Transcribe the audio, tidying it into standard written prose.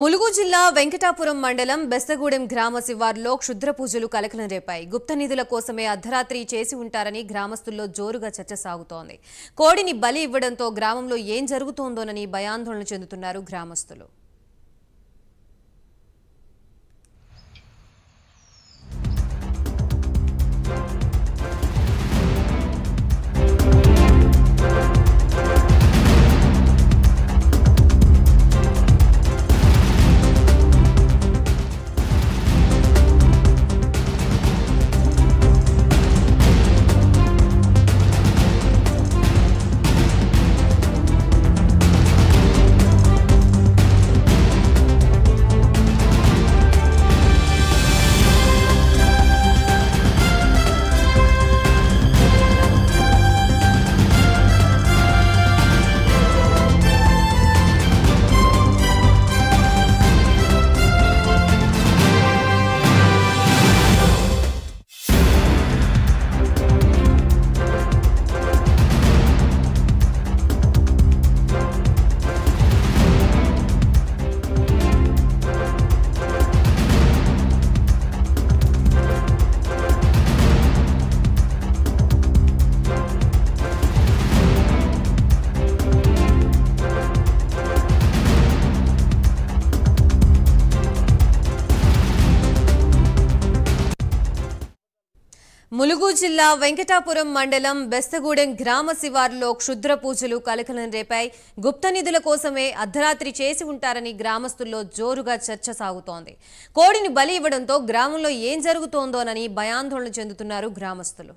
ములుగు జిల్లా వెంకటాపురం మండలం బెస్తగూడెం గ్రామ శివారులో క్షుద్ర పూజలు కలకలం రేపాయి. గుప్త నిధుల కోసమే అర్ధరాత్రి చేసి ఉంటారని గ్రామస్తుల్లో జోరుగా చర్చ సాగుతోంది. కోడిని బలి ఇవ్వడంతో గ్రామంలో ఏం జరుగుతోందోనని భయాందోళన చెందుతున్నారు గ్రామస్తులు. ములుగు జిల్లా వెంకటాపురం మండలం బెస్తగూడెం గ్రామ శివారులో క్షుద్ర పూజలు కలకలం రేపాయి. గుప్త నిధుల కోసమే అర్ధరాత్రి చేసి ఉంటారని గ్రామస్తుల్లో జోరుగా చర్చ సాగుతోంది. కోడిని బలి ఇవ్వడంతో గ్రామంలో ఏం జరుగుతోందోనని భయాందోళన చెందుతున్నారు గ్రామస్తులు.